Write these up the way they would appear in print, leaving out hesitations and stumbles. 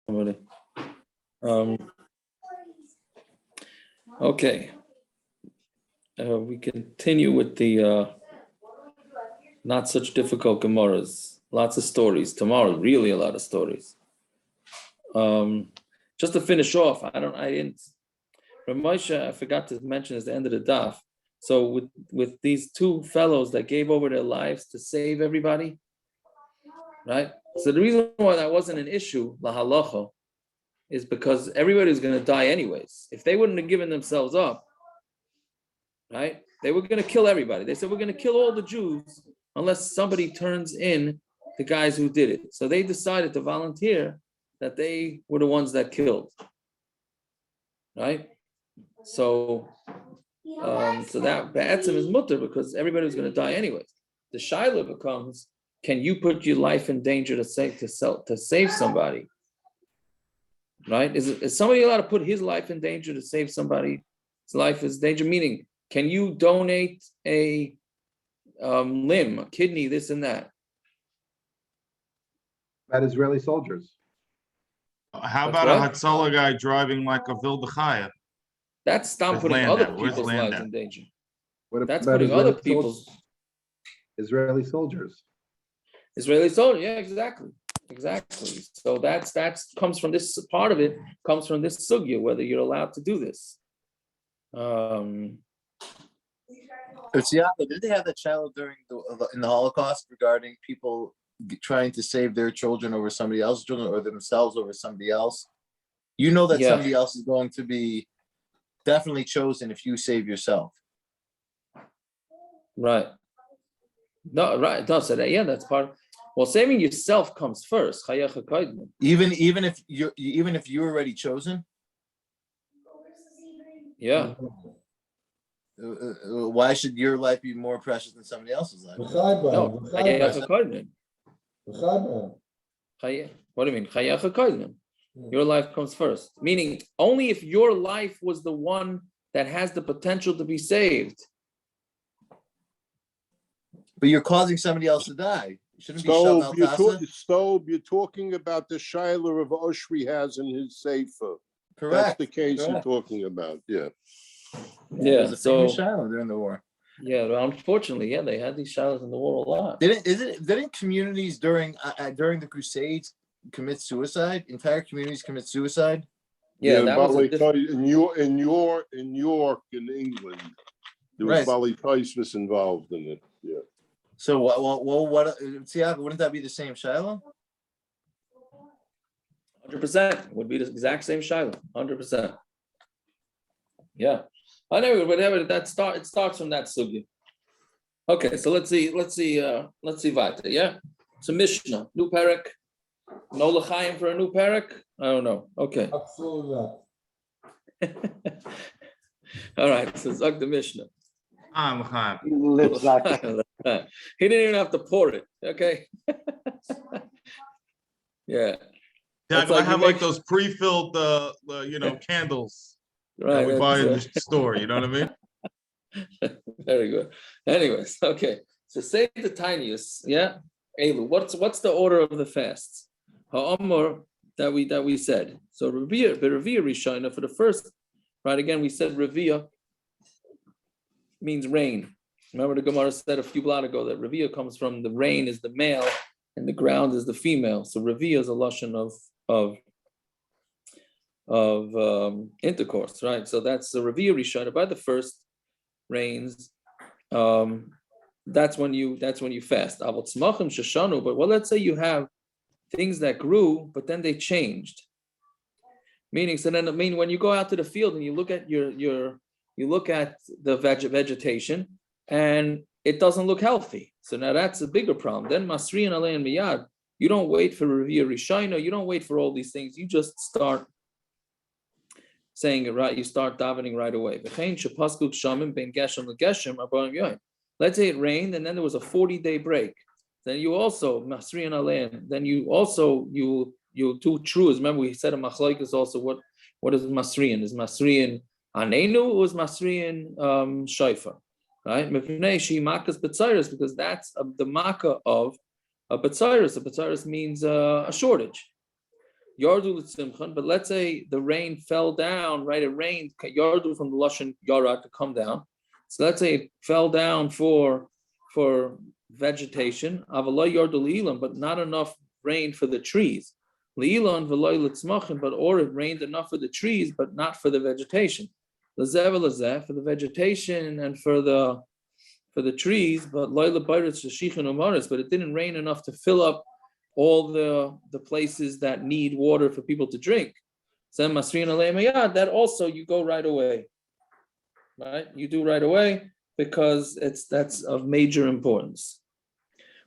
somebody. Okay. We continue with the not such difficult Gemaras. Lots of stories. Tomorrow, really a lot of stories. Just to finish off, Ramosha, I forgot to mention at the end of the daf. So with these two fellows that gave over their lives to save everybody, right? So the reason why that wasn't an issue, la halacha, is because everybody was going to die anyways. If they wouldn't have given themselves up, right? They were going to kill everybody. They said, we're going to kill all the Jews unless somebody turns in the guys who did it. So they decided to volunteer that they were the ones that killed, right? So that Ba'atzim is mutter because everybody was going to die anyways. The shaila becomes, can you put your life in danger to save somebody? Right? Is somebody allowed to put his life in danger to save somebody's life in danger? Meaning, can you donate a limb, a kidney, this and that? That Israeli soldiers. How about a Hatzalah guy driving like a Vildachaya? That's not putting other people's lives in danger. That's putting other people's Israeli soldiers. Israeli soldiers, yeah, exactly. So that's comes from this part of it, comes from this sugya, whether you're allowed to do this. Did they have that child in the Holocaust regarding people trying to save their children over somebody else's children or themselves over somebody else? You know that somebody else is going to be definitely chosen if you save yourself. Right. No, right. No, so that's part. Well, saving yourself comes first. Even if you're already chosen. Yeah. Why should your life be more precious than somebody else's life? No. What do you mean? Your life comes first. Meaning, only if your life was the one that has the potential to be saved. But you're causing somebody else to die. You shouldn't be you're talking about the Shiler of Oshri has in his Sefer. Correct. That's the case you're talking about. Yeah. Yeah. So Shiler during the war. Yeah, unfortunately, they had these Shilers in the war a lot. Didn't communities during the Crusades commit suicide? Entire communities commit suicide. Yeah, that was in York, in England, there was Bali Taisvis involved in it. Yeah. So what? Wouldn't that be the same Shiloh? 100% would be the exact same Shiloh. 100%. Yeah. Whatever. It starts from that sugya. Okay, so let's see Vata. Yeah. So Mishna, new parak. No l'chaim for a new parak? I don't know. Okay. Absolutely. All right. So Zog the Mishnah. He didn't even have to pour it. Okay. Yeah. I have like those pre-filled, candles that we buy in the store. You know what I mean? Very good. Anyways, okay. So say the tiniest. Yeah. Elu. What's the order of the fasts? Ha'amor that we said. So Revia Rishona for the first. Right. Again, we said Revia means rain. Remember the Gemara said a few blot ago that Revia comes from the rain is the male and the ground is the female. So Revia is a lashon of intercourse, right? So that's the Revia Rishona by the first rains. That's when you fast. But let's say you have things that grew, but then they changed. Meaning, when you go out to the field and you look at you look at the vegetation and it doesn't look healthy. So now that's a bigger problem. Then Masriyan Alein Miyad, you don't wait for Revia Rishayna, you don't wait for all these things. You just start saying it right. You start davening right away. Let's say it rained and then there was a 40-day break. Then you also Masriyan Alein. Then you do truas. Remember we said a Machlokes also what is Masriyan? Is Masriyan Anenu was Masriyan Shaifa, right? Because that's the Makkah of a Batzaris. A Batzaris means a shortage. Yardu l'tzimchan, but let's say the rain fell down, right? It rained, yardu from the lashon yara, to come down. So let's say it fell down for vegetation, avaloi yardu li'ilam, but not enough rain for the trees. Li'ilan v'loi l'tzmachin, but or it rained enough for the trees, but not for the vegetation. L'zeh v'lezeh, for the vegetation and for the trees, but loy l'bayritz sheshichin umaris, but it didn't rain enough to fill up all the places that need water for people to drink. That also you go right away. Right? You do right away because that's of major importance.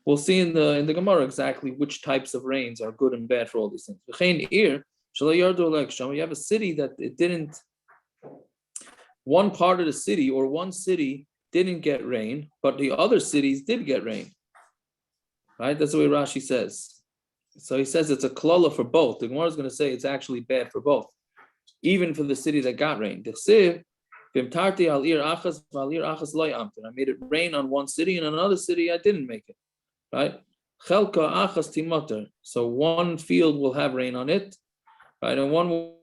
We'll see in the Gemara exactly which types of rains are good and bad for all these things. You have a city that it didn't, one part of the city or one city didn't get rain, but the other cities did get rain. Right? That's the way Rashi says. So he says it's a klala for both. The Gemara is going to say it's actually bad for both, even for the city that got rain. I made it rain on one city, and another city I didn't make it. Right? So one field will have rain on it, right, and one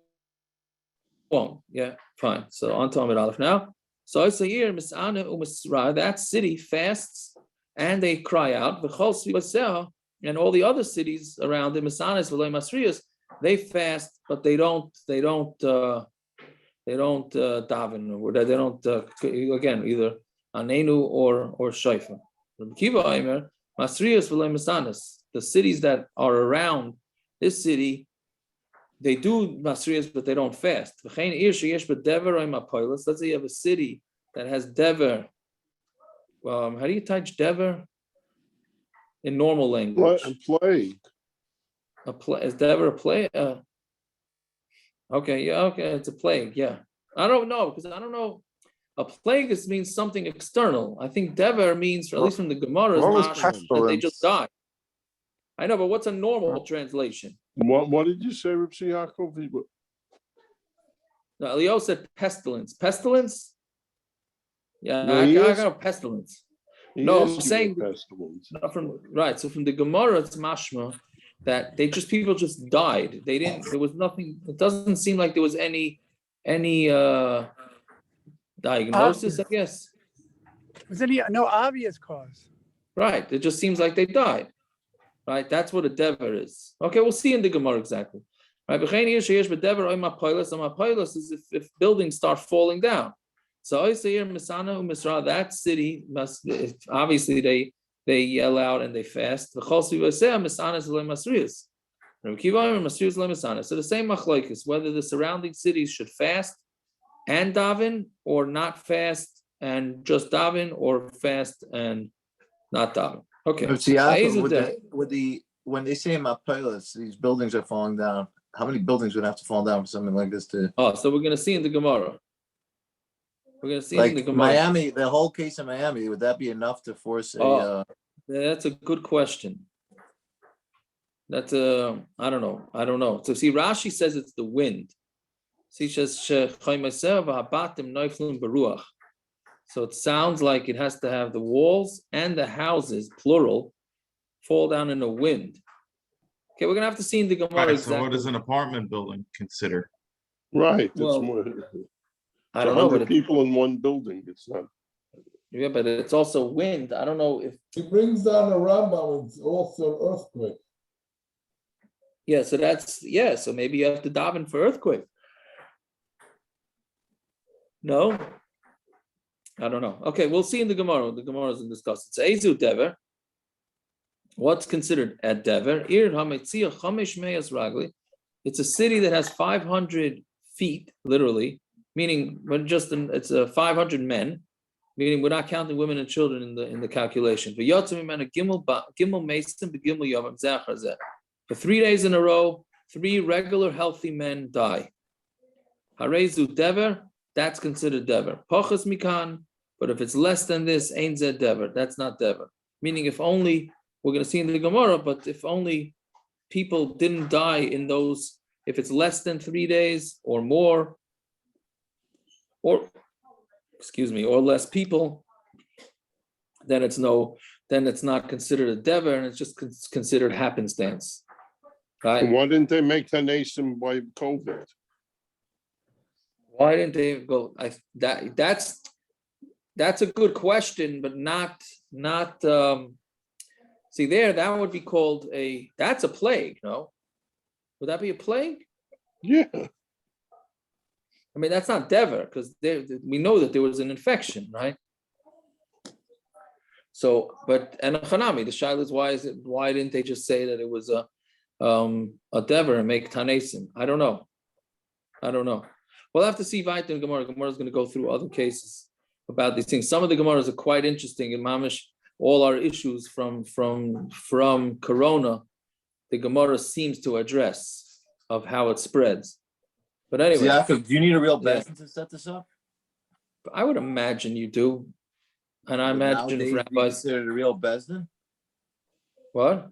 won't. Yeah, fine. So on to Amud Aleph now. So I say here, that city fasts and they cry out. And all the other cities around it, they fast, but they don't daven, or they don't again either anenu or shayfa. The cities that are around this city, they do masriyas, but they don't fast. Let's say you have a city that has dever. How do you touch dever in normal language? Plague. Is dever a plague? Okay, yeah, okay, it's a plague. Yeah, I don't know because I don't know. A plague means something external. I think dever means, at least from the Gemara, that they just die. I know, but what's a normal translation? What did you say, Reb Yaakov? No, Elio said pestilence. Pestilence? Yeah, No, I got pestilence. No, I'm saying pestilence. Right. So from the Gemara, it's mashma that people just died. They didn't. There was nothing. It doesn't seem like there was any diagnosis. I guess. Was no obvious cause? Right. It just seems like they died. Right. That's what a dever is. Okay, we'll see in the Gemara exactly. Right. Is if buildings start falling down. So I say here, Misana Umisra, that city must obviously they yell out and they fast. So the same Machlokes, whether the surrounding cities should fast and daven, or not fast and just daven, or fast and not daven. Okay. When they say Mapilas, these buildings are falling down. How many buildings would have to fall down for something like this to? Oh, so we're going to see in the Gemara. We're going to see like in the Gemara. Miami, the whole case of Miami, would that be enough to force a? That's a good question. That's I don't know. So see, Rashi says it's the wind. He says so it sounds like it has to have the walls and the houses, plural, fall down in the wind. Okay, we're gonna have to see in the Gemara. Right, exactly. So what does an apartment building consider? Right. Well, more, I don't know. But people in one building. It's not. Yeah, but it's also wind. I don't know if it brings down a Rambam. It's also an earthquake. Yeah, so so maybe you have to daven for earthquake. No, I don't know. Okay, we'll see in the Gemara. The Gemara is discussed. It's Ezu Dever. What's considered a Dever? It's a city that has 500 feet, literally, meaning it's 500 men, meaning we're not counting women and children in the calculation. For 3 days in a row, 3 regular healthy men die. Harezu Dever. That's considered dever. Pachas mikan, but if it's less than this, ein zeh dever. That's not dever. Meaning, if only, we're going to see in the Gemara, but if only people didn't die in those, if it's less than 3 days or more, or less people, then it's not considered a dever, and it's just considered happenstance. Right? And why didn't they make Tanasim by COVID? Why didn't they go? That's a good question, but not. See there, that would be called that's a plague, no? Would that be a plague? Yeah. I mean, that's not dever, because we know that there was an infection, right? So, and a chanami, the shaila is why didn't they just say that it was a dever and make tanesim? I don't know. We'll have to see Vayt in Gemara. Gemara is going to go through other cases about these things. Some of the Gemaras are quite interesting. In Mamish, all our issues from Corona, the Gemara seems to address of how it spreads. But anyway, do you need a real bezdin to set this up? I would imagine you do, and I imagine if rabbis considered a real bezdin. What?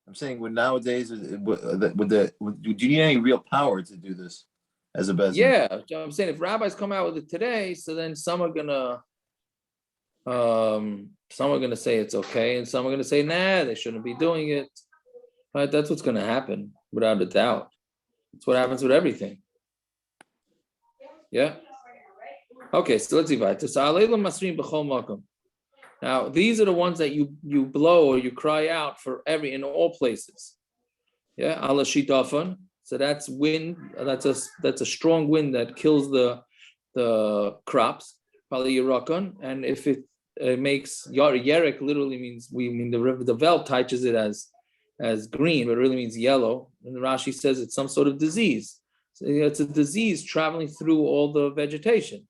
I'm saying, nowadays, do you need any real power to do this as a bezdin? Yeah, I'm saying if rabbis come out with it today, so then some are gonna say it's okay, and some are gonna say nah, they shouldn't be doing it. Right? That's what's gonna happen, without a doubt. That's what happens with everything. Yeah. Okay, so let's see. Now, these are the ones that you blow or you cry out for in all places. Yeah, ala shitafan. So that's wind. That's a strong wind that kills the crops. Pali yirakan, and if it makes yerek, literally means the Vel touches it as green, but it really means yellow. And Rashi says it's some sort of disease. So it's a disease traveling through all the vegetation.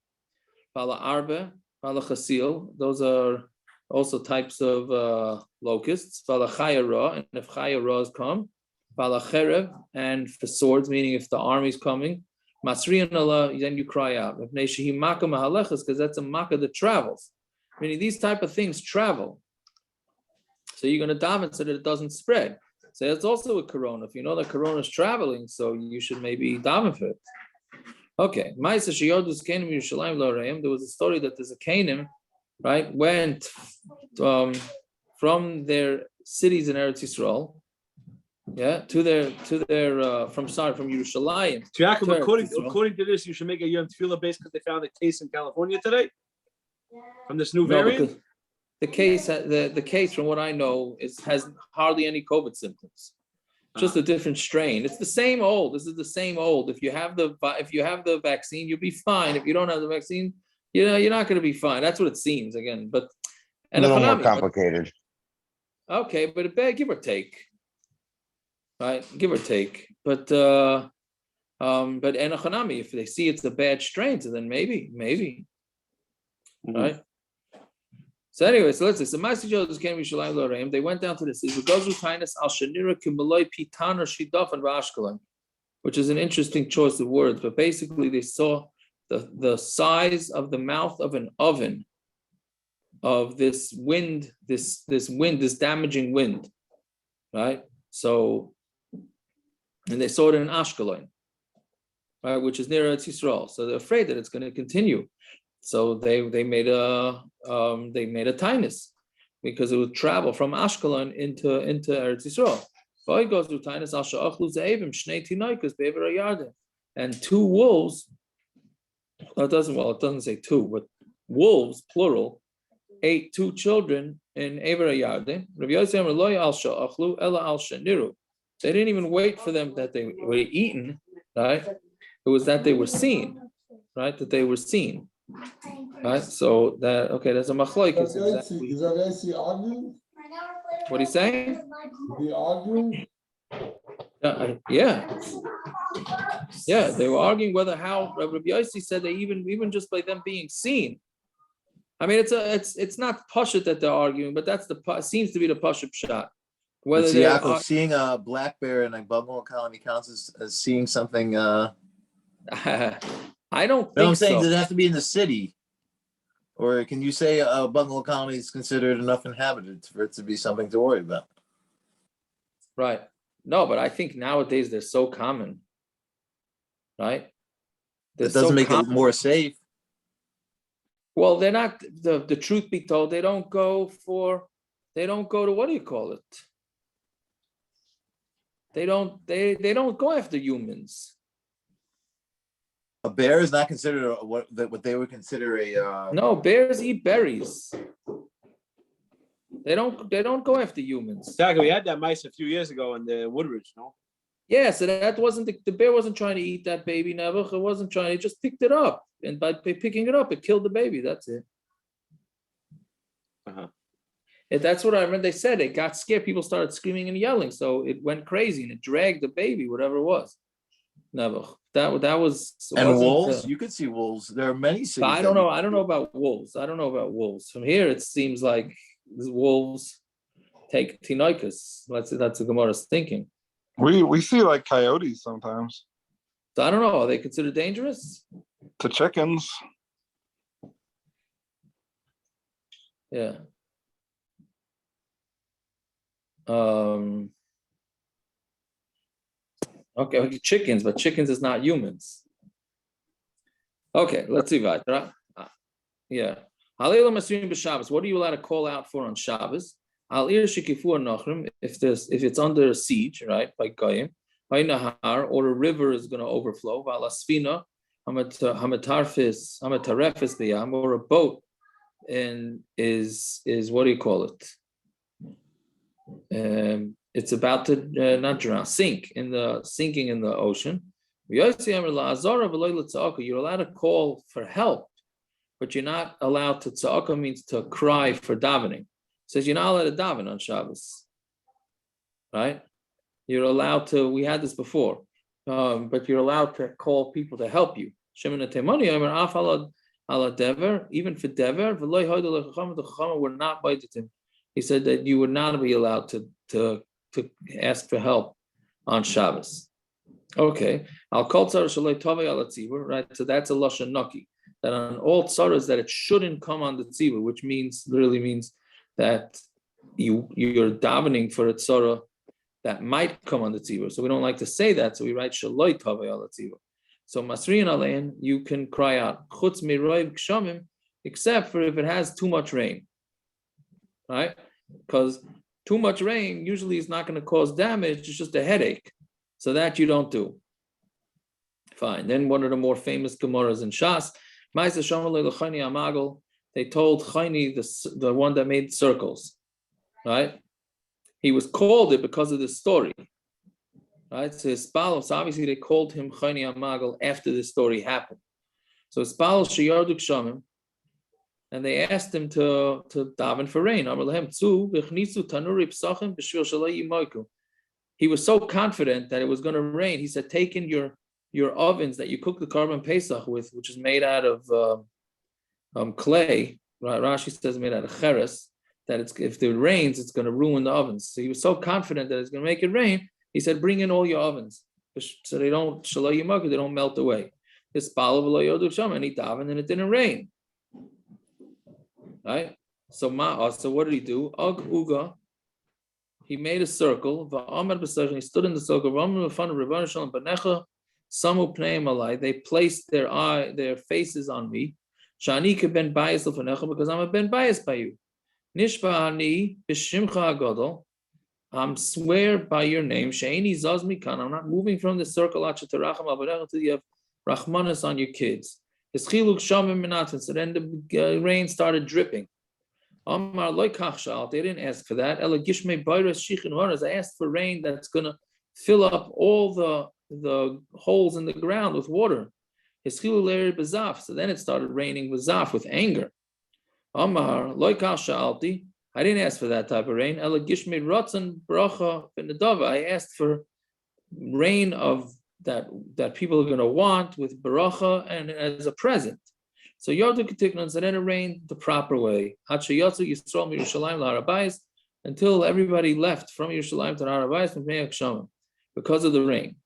Pala arba, pala chasil. Those are also types of locusts. Pala chayara, and if chayaras come, pala cherev, and for swords, meaning if the army's coming, masriyan Allah, then you cry out. If neshihi maka mahalechas, because that's a maka that travels. Meaning these type of things travel. So you're going to daven so that it doesn't spread. So that's also a corona. If you know that corona is traveling, so you should maybe daven for it. Okay. There was a story that there's a Canaan, right, went from their cities in Eretz Yisrael, from Yerushalayim. Jacob, according to this, you should make a Yom Tefillah base because they found a case in California today from this new variant. The case, the case, from what I know, has hardly any COVID symptoms. Just a different strain. It's the same old. This is the same old. If you have the vaccine, you'll be fine. If you don't have the vaccine, you're not going to be fine. That's what it seems again. But a little more complicated. Okay, but give or take, right? Give or take. But enochanami, if they see it's a bad strain, so then maybe, right? So anyway, so let's say they went down to this. Which is an interesting choice of words, but basically they saw the size of the mouth of an oven of this wind, this damaging wind, right? So, and they saw it in Ashkelon, right, which is near Eretz Yisrael. So they're afraid that it's going to continue. So they made a taanis because it would travel from Ashkelon into Eretz Yisrael. And two wolves. It doesn't say two, but wolves plural ate two children in Ever Yarden. They didn't even wait for them that they were eaten, right? It was that they were seen, right? That they were seen. Right, so there's a machlokes. Is that arguing? What are you saying? Is he arguing? Yeah, they were arguing how Rabbi Yossi said they even just by them being seen. I mean, it's not pashut that they're arguing, but that's seems to be the pashut shot. Whether seeing a black bear in a bungalow colony counts as seeing something. I don't think I'm saying, so. does it have to be in the city? Or can you say a bungalow colony is considered enough inhabited for it to be something to worry about? Right. No, but I think nowadays they're so common. Right? It doesn't make it more safe. Well, they're not, the truth be told, they don't go to, what do you call it? They don't go after humans. A bear is not considered what they would consider a. No, bears eat berries. They don't go after humans. Exactly. We had that mice a few years ago in the Woodridge, no? Yeah, so that wasn't the bear wasn't trying to eat that baby, Nebuch. It wasn't trying, it just picked it up. And by picking it up, it killed the baby. That's it. And that's what I remember they said. It got scared. People started screaming and yelling. So it went crazy and it dragged the baby, whatever it was. Nebuch. That was. And wolves? You could see wolves. There are many cities. I don't know. I don't know about wolves. From here, it seems like wolves take tinoikus. That's a Gemara's thinking. We see like coyotes sometimes. So I don't know. Are they considered dangerous? To chickens. Yeah. Okay, chickens, but chickens is not humans. Okay, let's see. Yeah. What are you allowed to call out for on Shabbos? If it's under siege, right, by Goyim, or a river is going to overflow, or a boat and is what do you call it? It's about to not drown, sinking in the ocean. You're allowed to call for help, but you're not allowed to. Tza'aka means to cry for davening. It says you're not allowed to daven on Shabbos, right? You're allowed to. We had this before, but you're allowed to call people to help you. Even for dever, the Chachamim were not baited him. He said that you would not be allowed to ask for help on Shabbos. Okay, I'll call tzaros shaloi tovei al hatzibur, right? So that's a lashon naki, that on all tzaros that it shouldn't come on the tzibur, which literally means that you're davening for a tzara that might come on the tzibur. So we don't like to say that, so we write shaloi tovei al hatzibur. So masriin alein, you can cry out chutz miroiv kshamim, except for if it has too much rain, right? Because too much rain usually is not going to cause damage, it's just a headache. So that you don't do. Fine. Then one of the more famous Gemaras in Shas, hamiagel, they told Choni, the one that made circles, right? He was called it because of this story, right? So obviously they called him choni hamiagel after this story happened. So Hispal sheyardu kshamim, and they asked him to daven for rain. He was so confident that it was going to rain. He said, take in your ovens that you cook the churban Pesach with, which is made out of clay. Right? Rashi says made out of cheres, that if it rains, it's going to ruin the ovens. So he was so confident that it's going to make it rain. He said, bring in all your ovens so they don't melt away. And he davened and it didn't rain. Right? So what did he do? Uga. He made a circle. He stood in the circle. They placed their faces on me. Because I'm a ben bias by you. I'm swear by your name. I'm not moving from the circle until you have Rahmanas on your kids. So then the rain started dripping. They didn't ask for that. I asked for rain that's going to fill up all the holes in the ground with water. So then it started raining with zaf, with anger. I didn't ask for that type of rain. I asked for rain of that people are going to want with baracha and as a present. So Yardu Ketiknon, so then it rained the proper way. Until everybody left from Yerushalayim to Harabais because of the rain,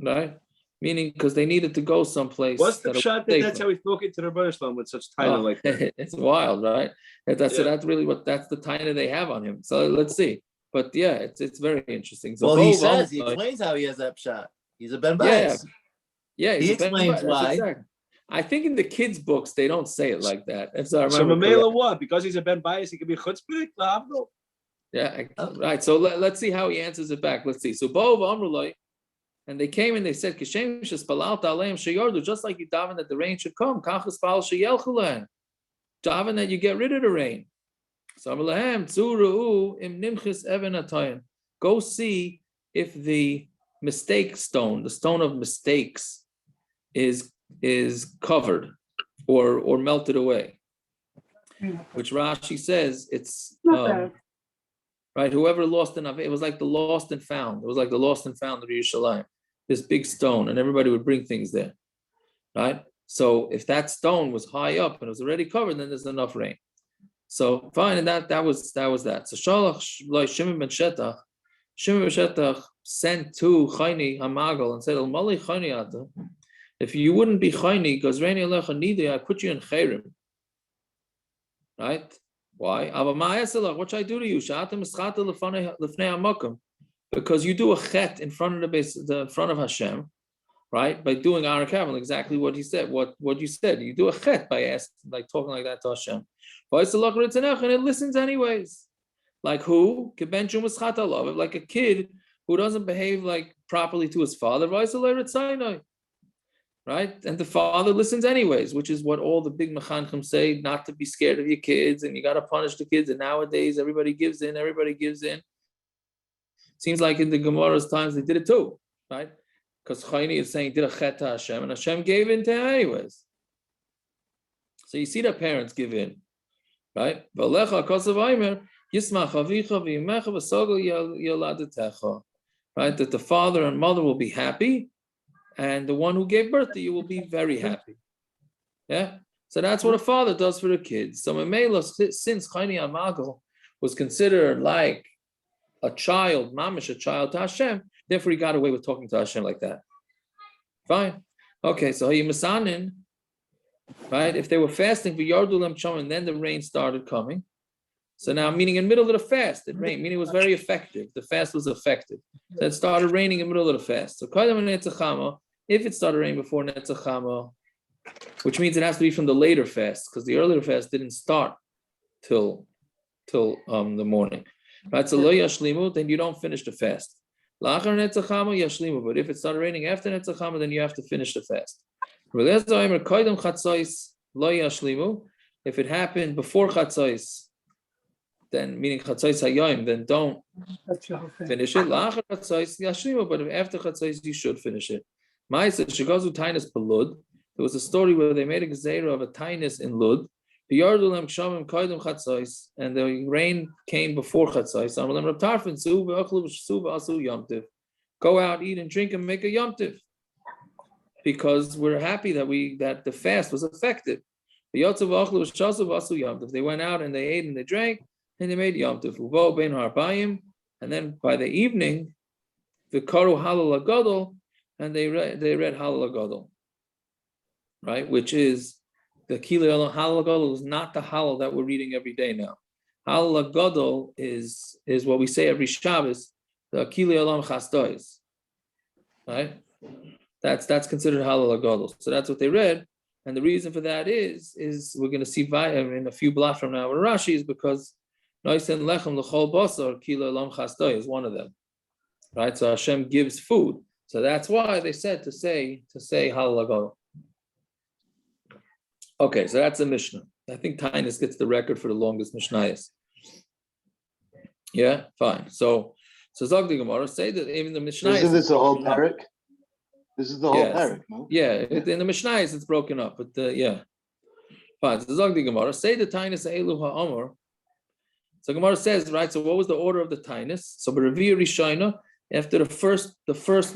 right? Meaning because they needed to go someplace. What's the shot that's how we spoke into the Rebbe Shalom with such title like that? It's wild, right? So that's really that's the title they have on him. So let's see. But yeah, it's very interesting. So he explains how he has that shot. He's a Ben Bias. Yeah, he explains why. Exactly. I think in the kids' books they don't say it like that. And so I remember. So Mamela what? Because he's a Ben Bias, he could be chutzpah. Yeah, right. So let's see how he answers it back. Let's see. So Bo Amrulai, and they came and they said, Kishem Shespalalt Aleim Sheyardu, just like you daven that the rain should come. Kachas Pal Sheyelchulen. Daven that you get rid of the rain. So Amrulahem Tzuru Im Nimchis Even Atayin. Go see if the mistake stone, the stone of mistakes, is covered or melted away. Which Rashi says it's right. Whoever lost enough, it was like the lost and found. It was like the lost and found of Yerushalayim. This big stone, and everybody would bring things there, right? So if that stone was high up and it was already covered, then there's enough rain. So fine, and that was that. So Shalach Shimon ben Shetach sent to choni hamiagel and said, "Al mali choni ata. If you wouldn't be choni, because reini alecha nidei, I put you in chayrim." Right? Why? What should I do to you? Because you do a chet in front of the base, the front of Hashem, right? By doing Aaron Kavan, exactly what he said, what you said. You do a chet by asking, like talking like that to Hashem. And it listens anyways. Like who? Like a kid who doesn't behave like properly to his father. Right? And the father listens anyways, which is what all the big mechanchim say, not to be scared of your kids, and you got to punish the kids. And nowadays, everybody gives in. Seems like in the Gemara's times, they did it too, right? Because choni is saying, did a chet to Hashem, and Hashem gave in to him anyways. So you see that parents give in, right? Right? That the father and mother will be happy, and the one who gave birth to you will be very happy. Yeah? So that's what a father does for the kids. So since choni hamiagel was considered like a child, mamish, a child to Hashem, therefore he got away with talking to Hashem like that. Fine. Okay, so Masanin, right? If they were fasting for Yardulam Chom, and then the rain started coming. So now, meaning in the middle of the fast, it rained, meaning it was very effective. The fast was effective. So it started raining in the middle of the fast. So if it started raining before Netzachama, which means it has to be from the later fast, because the earlier fast didn't start till the morning. Right? So lo yashlimu, then you don't finish the fast. Lachar Netzachama yashlimu, but if it started raining after Netzachama, then you have to finish the fast. If it happened before Chatzos, then meaning Chatzos Hayom, then don't finish it. Lachar Chatzos yashlimu, but after Chatzos you should finish it. Ma'aseh shegazu taanis belud. There was a story where they made a gezerah of a taanis in Lud. And the rain came before Chatzos. Go out, eat and drink, and make a Yom Tiv, because we're happy that the fast was effective. They went out and they ate and they drank and they made Yom Tiv. And then by the evening, the Karu Halal Agadol, and they read Halal Agadol, right? Which is the Halal Agadol is not the Halal that we're reading every day now. Halal Agadol is what we say every Shabbos, the Kili Olam Chastois, right? That's considered Halal Agadol. So that's what they read, and the reason for that is we're going to see in a few blocks from now with Rashi is because Noisen Lechem L'chol Basar Kili Olam Chastois is one of them, right? So Hashem gives food, so that's why they said to say Halal Agadol. Okay, so that's a Mishnah. I think Taanis gets the record for the longest Mishnayos. Yeah, fine. So Zog the Gemara say that even the Mishnayos. Isn't this a whole parak? This is the whole parak, no? Yeah, in the Mishnayos it's broken up, but yeah. Fine. So Zog the Gemara say the Taanis Elu HaOmer. So Gemara says, right, so what was the order of the Taanis? So B'Revi'ah Rishayna, after the first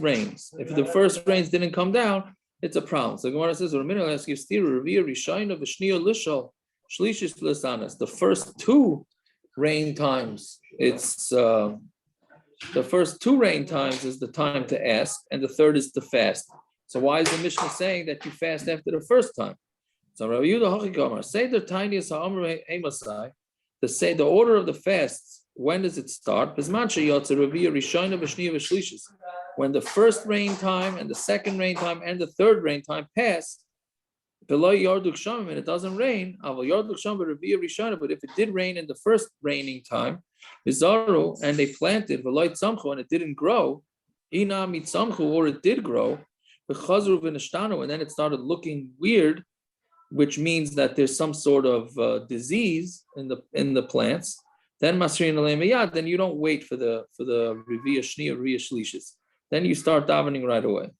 rains. If the first rains didn't come down, it's a problem. So Gemara says, the first two rain times, it's the first two rain times is the time to ask, and the third is to fast. So why is the Mishnah saying that you fast after the first time? So Rabbi Yehuda say the tiniest to say the order of the fasts. When does it start? When the first rain time and the second rain time and the third rain time pass, and it doesn't rain, but if it did rain in the first raining time, Bizaru, and they planted v'loy tzamchu, and it didn't grow. Ina mitzamchu, or it did grow. V'chazru v'nishtanu, and then it started looking weird, which means that there's some sort of disease in the plants. Then masrin alemiyad. Then you don't wait for the reviyah shni or reviyah shlishis. Then you start davening right away.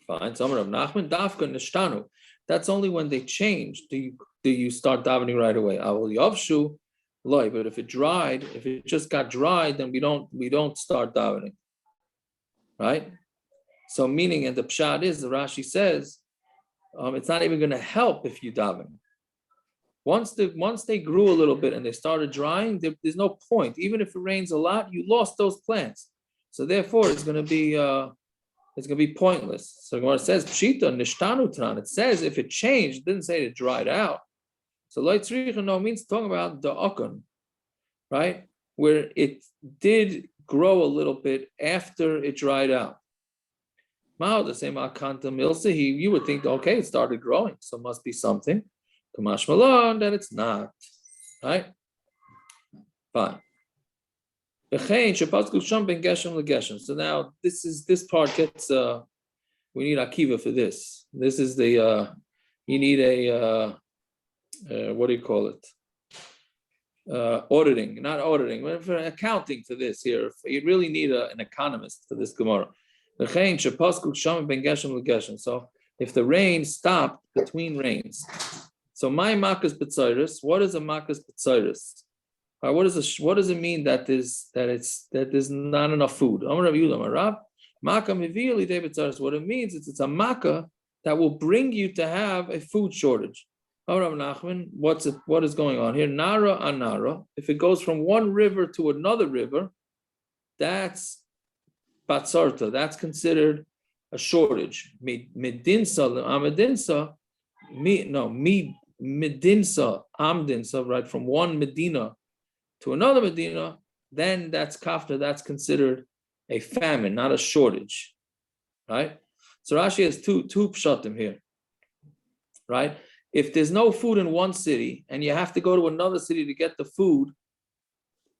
Fine. Some of Nachman dafka nishtanu. That's only when they change. Do you start davening right away? Avol yavshu loy. But if it just got dried, then we don't start davening. Right. So meaning, and the pshat is, the Rashi says, it's not even going to help if you daven. Once they grew a little bit and they started drying, there's no point. Even if it rains a lot, you lost those plants. So therefore, it's going to be pointless. So Gemara says, Pshita nishtanu tran. It says if it changed, it didn't say it dried out. So loy tzricha no means talking about the okon, right? Where it did grow a little bit after it dried out. Mao the same akanta milsa. You would think, okay, it started growing, so it must be something. Kamash malon, then it's not, right? Fine. So now this part gets we need akiva for this. This is the you need a what do you call it? Not auditing, but for accounting for this here. You really need an economist for this Gemara. So if the rain stopped between rains, so my makas b'tzaros. What is a makas b'tzaros? What does it mean that there's not enough food? What it means is it's a makkah that will bring you to have a food shortage. What is going on here? Nara anara. If it goes from one river to another river, that's batzarta. That's considered a shortage. Medinsa amedinsa. Medinsa amdinsa. Right, from one medina to another medina, then that's kafta. That's considered a famine, not a shortage. Right. So Rashi has two pshatim here. Right. If there's no food in one city and you have to go to another city to get the food,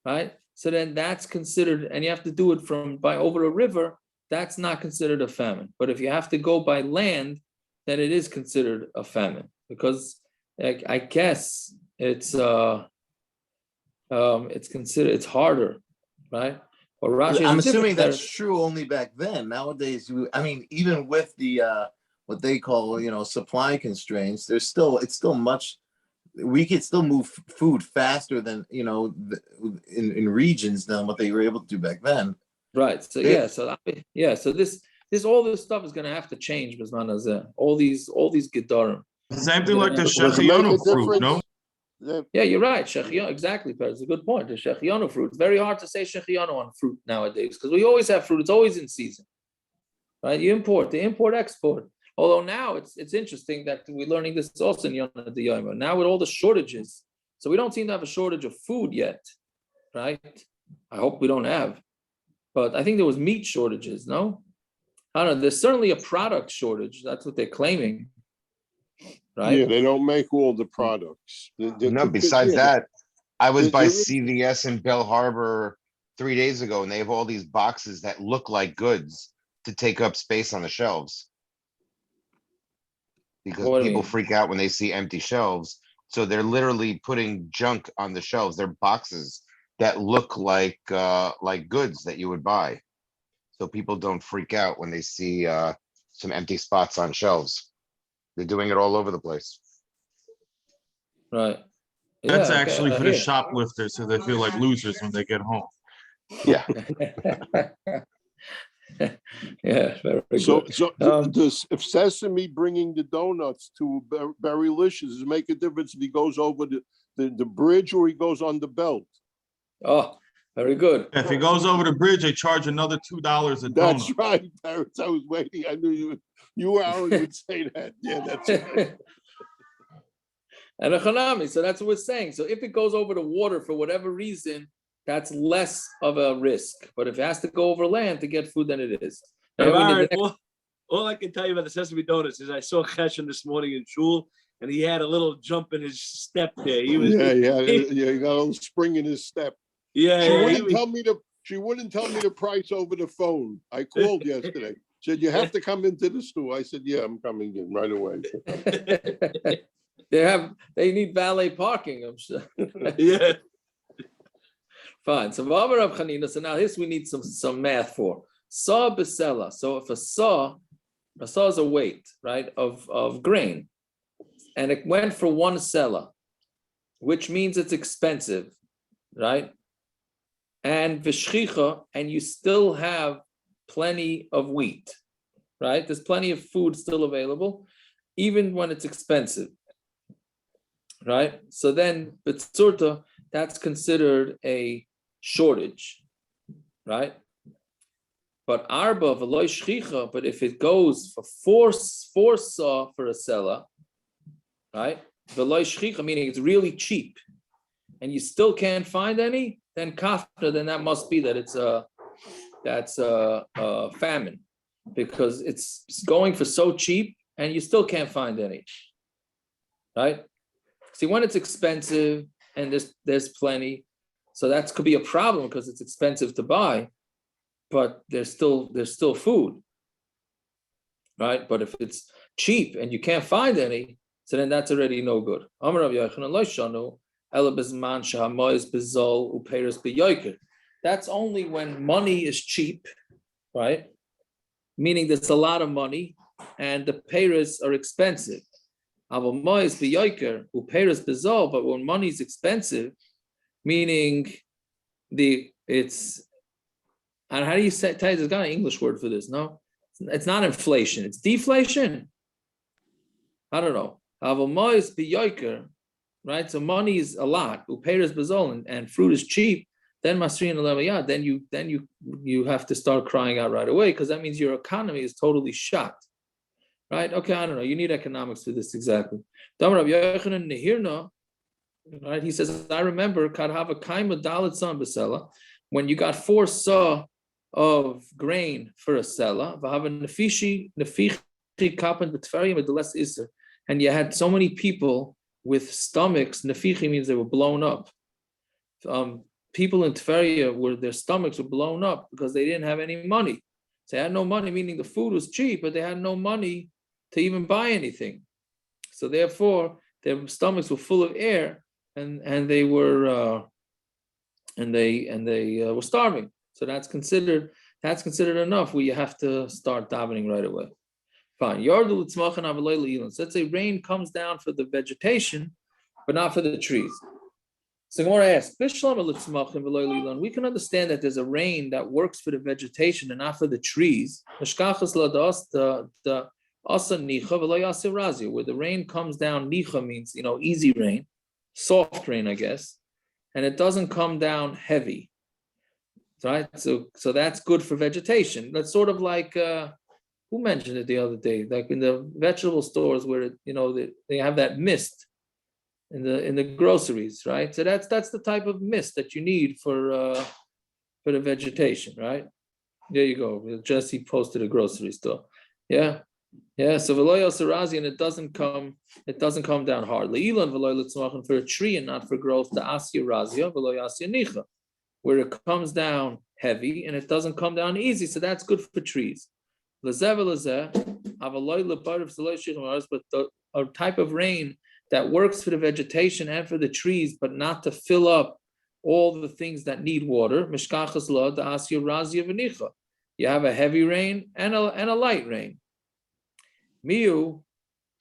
right? So then that's considered, and you have to do it by over a river, that's not considered a famine. But if you have to go by land, then it is considered a famine, because I guess it's considered, it's harder, right? But Rashi, I'm assuming that's true only back then. Nowadays, even with the what they call, supply constraints, it's still much. We could still move food faster than in regions than what they were able to do back then. Right. So So this all this stuff is going to have to change. All these gedarim. Same thing like the shechianu fruit, no? Yeah, you're right. Shechianu, exactly. It's a good point. The shechianu fruit. It's very hard to say shechianu on fruit nowadays because we always have fruit. It's always in season, right? You import, export. Although now it's interesting that we're learning this also in Yonah the Yoma. Now with all the shortages, so we don't seem to have a shortage of food yet, right? I hope we don't have. But I think there was meat shortages, no? I don't know. There's certainly a product shortage. That's what they're claiming, right? Yeah, they don't make all the products. Besides that, I was by CVS in Bell Harbor 3 days ago, and they have all these boxes that look like goods to take up space on the shelves. Because people freak out when they see empty shelves. So they're literally putting junk on the shelves. They're boxes that look like goods that you would buy. So people don't freak out when they see some empty spots on shelves. They're doing it all over the place. Right. That's actually for the shoplifters, so they feel like losers when they get home. Yeah. Yeah, very good. So if Sesame bringing the donuts to Berrylicious, does it make a difference if he goes over the bridge or he goes on the belt? Oh, very good. If he goes over the bridge, they charge another $2 a donut. That's right, Terrence. I was waiting. I knew you Aaron would say that. Yeah, that's right. And a chanami, so that's what we're saying. So if it goes over the water for whatever reason, that's less of a risk. But if it has to go over land to get food, then it is. All I can tell you about the Sesame Donuts is I saw Cheshem this morning in shul, and he had a little jump in his step there. He was he got a little spring in his step. Yeah, She yeah, wouldn't tell me the price over the phone. I called yesterday. Said, you have to come into the store. I said, yeah, I'm coming in right away. They need valet parking, I'm sure. yeah. Fine. So now this we need some math for. Saw besela. So if a saw is a weight, right, of grain, and it went for one sela, which means it's expensive, right? And v'shchicha, and you still have plenty of wheat, right? There's plenty of food still available, even when it's expensive, right? So then, b'tzurta, that's considered a shortage, right? But arba v'loy shchicha, but if it goes for four saw for a sela, right? V'loy shchicha, meaning it's really cheap, and you still can't find any, then kafta, then that must be that that's a famine, because it's going for so cheap and you still can't find any, right? See, when it's expensive and there's plenty, so that could be a problem because it's expensive to buy, but there's still food, right? But if it's cheap and you can't find any, so then that's already no good. That's only when money is cheap, right? Meaning there's a lot of money and the payers are expensive. But when money is expensive, meaning it's, and how do you say, there's got an English word for this, no? It's not inflation, it's deflation. I don't know. Right? So money is a lot, and fruit is cheap, then you have to start crying out right away, because that means your economy is totally shot. Right? Okay, I don't know. You need economics for this exactly. Right? He says, I remember when you got 4 saw of grain for a sela, and you had so many people with stomachs. Nefichi means they were blown up. People in Tveria, their stomachs were blown up because they didn't have any money. So they had no money, meaning the food was cheap, but they had no money to even buy anything. So therefore, their stomachs were full of air, and they were were starving. So that's considered enough where you have to start davening right away. Fine. So let's say rain comes down for the vegetation, but not for the trees. So Gemara asks, we can understand that there's a rain that works for the vegetation and not for the trees. Where the rain comes down, nicha means, easy rain, soft rain, I guess, and it doesn't come down heavy. Right? So that's good for vegetation. That's sort of like who mentioned it the other day? Like in the vegetable stores where they have that mist in the groceries, right? So that's the type of mist that you need for the vegetation, right? There you go. Jesse posted a grocery store. Yeah. So veloy sarazi, and it doesn't come down hard. Leilan veloy litzmachin, for a tree and not for growth. To asya razia veloy asya nicha, where it comes down heavy and it doesn't come down easy. So that's good for trees. But a type of rain that works for the vegetation and for the trees, but not to fill up all the things that need water. You have a heavy rain and a light rain. Miu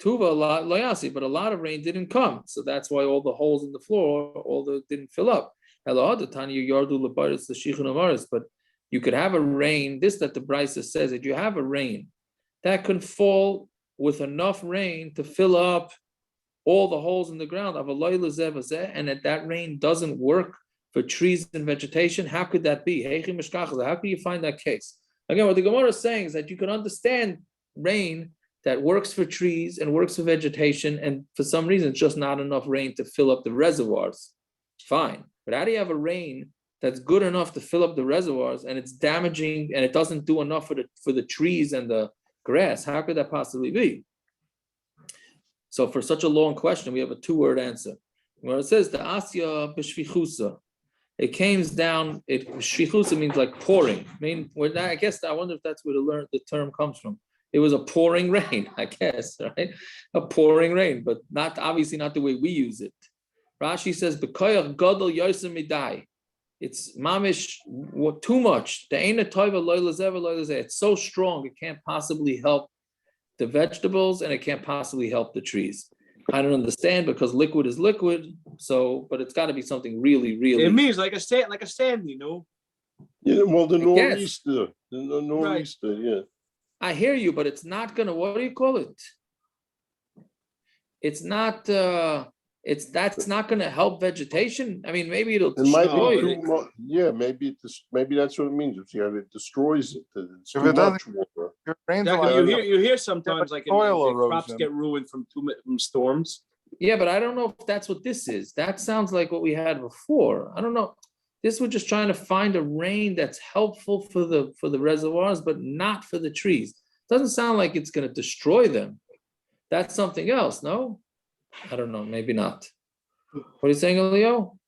tuva loyasi, but a lot of rain didn't come, so that's why all the holes in the floor didn't fill up. But you could have a rain. This that the Brisa says that you have a rain that can fall with enough rain to fill up all the holes in the ground. And that rain doesn't work for trees and vegetation. How could that be? How can you find that case? Again, what the Gemara is saying is that you can understand rain that works for trees and works for vegetation, and for some reason it's just not enough rain to fill up the reservoirs. Fine. But how do you have a rain that's good enough to fill up the reservoirs and it's damaging and it doesn't do enough for the trees and the grass? How could that possibly be? So for such a long question, we have a 2-word answer. Where it says the asya b'shvichusa, it came down. Shvichusa means like pouring. I mean, I guess I wonder if that's where the term comes from. It was a pouring rain, I guess, right? A pouring rain, but obviously not the way we use it. Rashi says, "B'koyach gadol yosem midai." It's mamish too much. It's so strong it can't possibly help the vegetables and it can't possibly help the trees. I don't understand because liquid is liquid. So, but it's got to be something really, really. It means like a sand, you know. Yeah, well, the I nor'easter, the nor'easter, yeah. I hear you, but it's not gonna. What do you call it? It's not. That's not gonna help vegetation. I mean, maybe it'll destroy it. Yeah, maybe that's what it means. If it destroys it, it's If too it doesn't- much water. It rains a Exactly. lot. You hear sometimes like soil the crops erosion. get ruined from storms. Yeah, but I don't know if that's what this is. That sounds like what we had before. I don't know. This we're just trying to find a rain that's helpful for the reservoirs, but not for the trees. Doesn't sound like it's going to destroy them. That's something else, no? I don't know. Maybe not. What are you saying, Leo?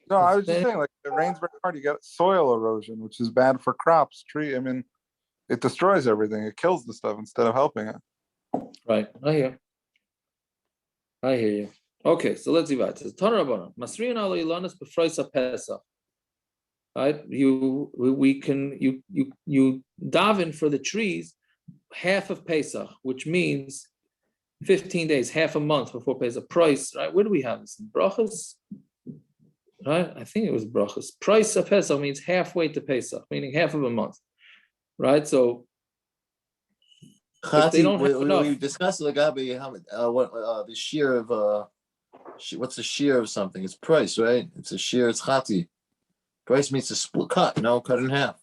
No, I was just saying, like, if it rains very hard, you get soil erosion, which is bad for crops, I mean, it destroys everything. It kills the stuff instead of helping it. Right. I hear you. Okay, so let's see what it says. Masriyan ala ilanas b'froisa Pesach. Right? You daven for the trees half of Pesach, which means 15 days, half a month before Pesach. Price, right? Where do we have this? In Brachas? Right? I think it was Brachas. Price of Pesach means halfway to Pesach, meaning half of a month. Right? So Chati, they don't have enough. we discussed Lagabi the shear of what's the shear of something? It's price, right? It's a shear. It's chati. Price means a split cut. No, cut in half.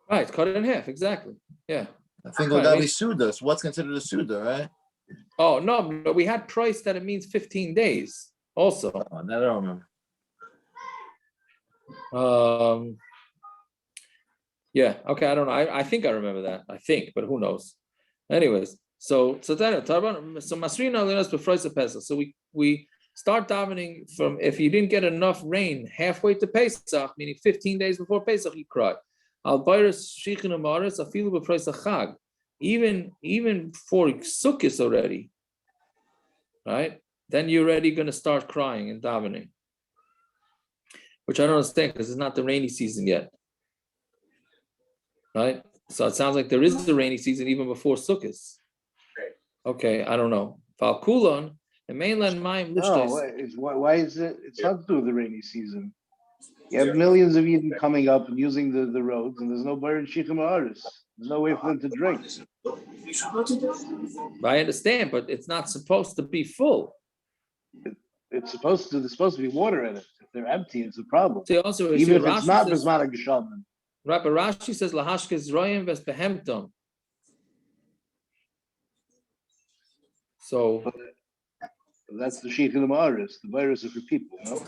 Right, cut it in half. Exactly. Yeah. I think Right, Lagabi Suda. So what's considered a Suda, right? Oh no, but we had price that it means 15 days. Also. Oh, that I don't remember. Yeah, okay, I don't know. I think I remember that. I think, but who knows? Anyways, so Masrina Alinas before Pesach. So we start davening from if you didn't get enough rain halfway to Pesach, meaning 15 days before Pesach, you cry. Al Bayras Shichin Amaris Afilu before Chag. Even for Sukkot already, right? Then you're already going to start crying and davening, which I don't understand because it's not the rainy season yet. Right, so it sounds like there is a rainy season even before Sukkot. Okay, I don't know. Falkulon, the mainland Mayim. No, why is it? It's not to do with the rainy season. You have millions of Eden coming up and using the roads, and there's no bar in Shichem Haaretz. There's no way for them to drink. I understand, but it's not supposed to be full. There's supposed to be water in it. If they're empty, it's a problem. See, also, even if it's not Bismana Geshalman. Rabbi Rashi says lahashkes royim ves behemton. So that's the sheikh in the ma'aris. The virus is for people, you know?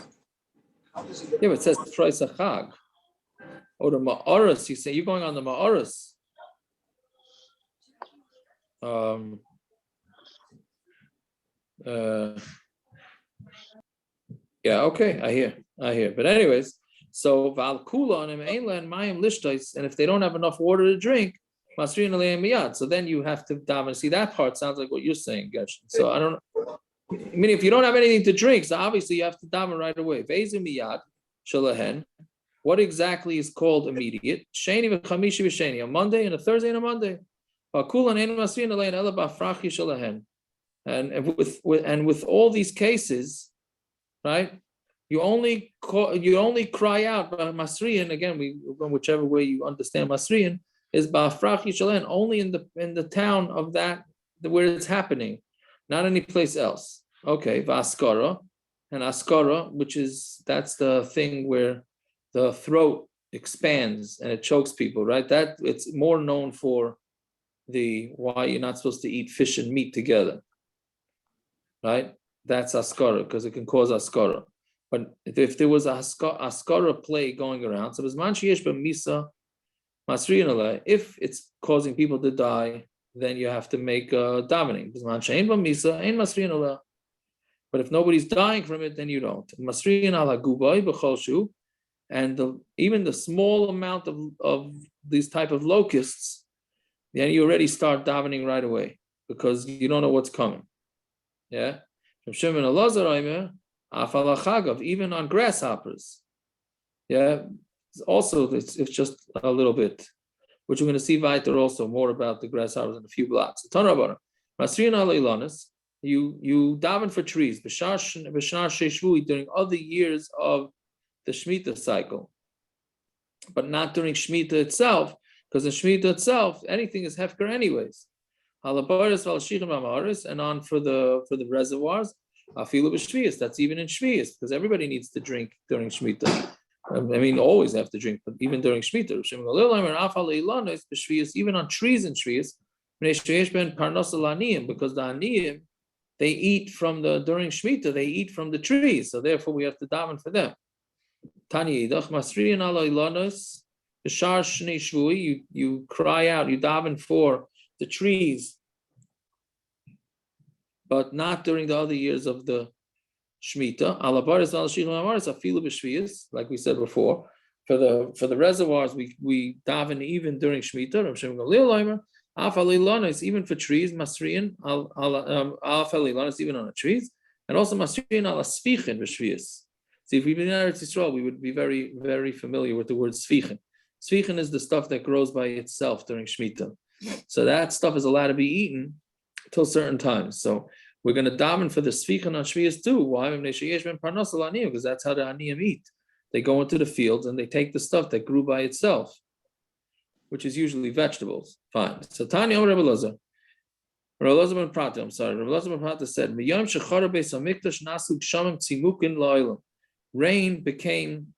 Yeah, but it says price a chag. Or the ma'aris, you say you're going on the ma'aris. Yeah, okay, I hear. But anyways, so val kula and mainland mayim lishtais, and if they don't have enough water to drink, masrin aleihem miyad. So then you have to daven. See, that part sounds like what you're saying, Gershon. So I don't. I mean, if you don't have anything to drink, so obviously you have to daven right away. Ve'ezim miyad shalahen. What exactly is called immediate? Sheni v'chamishi v'sheni, a Monday and a Thursday and a Monday. And with all these cases, right? You only cry out Masriyan again. Whichever way you understand Masriyan is ba'afrachi shalen, only in the town of that where it's happening, not any place else. Okay, va'askara and askara, that's the thing where the throat expands and it chokes people, right? That it's more known for why you're not supposed to eat fish and meat together, right? That's askara because it can cause askara. But if there was a askara plague going around, so if it's causing people to die, then you have to make davening. But if nobody's dying from it, then you don't. Masriyan ala gubai b'cholshu, and even the small amount of these type of locusts, then you already start davening right away because you don't know what's coming. Yeah. From Shimon Elazar, afalachagav, even on grasshoppers. Yeah. Also, it's just a little bit, which we're going to see weiter also more about the grasshoppers in a few blocks. Masriyan ala ilanis. You daven for trees during other years of the Shemitah cycle, but not during Shemitah itself, because in Shemitah itself, anything is hefker anyways. And on for the reservoirs, that's even in Shvius, because everybody needs to drink during Shemitah. I mean, always have to drink, but even during Shemitah. Even on trees in Shvius, because the aniyim, they eat from during Shemitah, they eat from the trees. So therefore we have to daven for them. You cry out, you daven for the trees, but not during the other years of the Shemitah. Like we said before. For the reservoirs, we daven even during Shemitah. Even for trees, masriyan even on the trees, and also masriyan ala sfichin v'shvius. See, if we've been in Eretz Yisrael, we would be very, very familiar with the word sfichin. Sfichin is the stuff that grows by itself during Shemitah. So that stuff is allowed to be eaten till certain times. So we're going to daven for the sfichin on shvius too. Why? Because that's how the aniyim eat. They go into the fields and they take the stuff that grew by itself, which is usually vegetables. Fine. So Tanya Rabbi Elazar ben Prata, Rabbi Elazar ben Prata said, rain became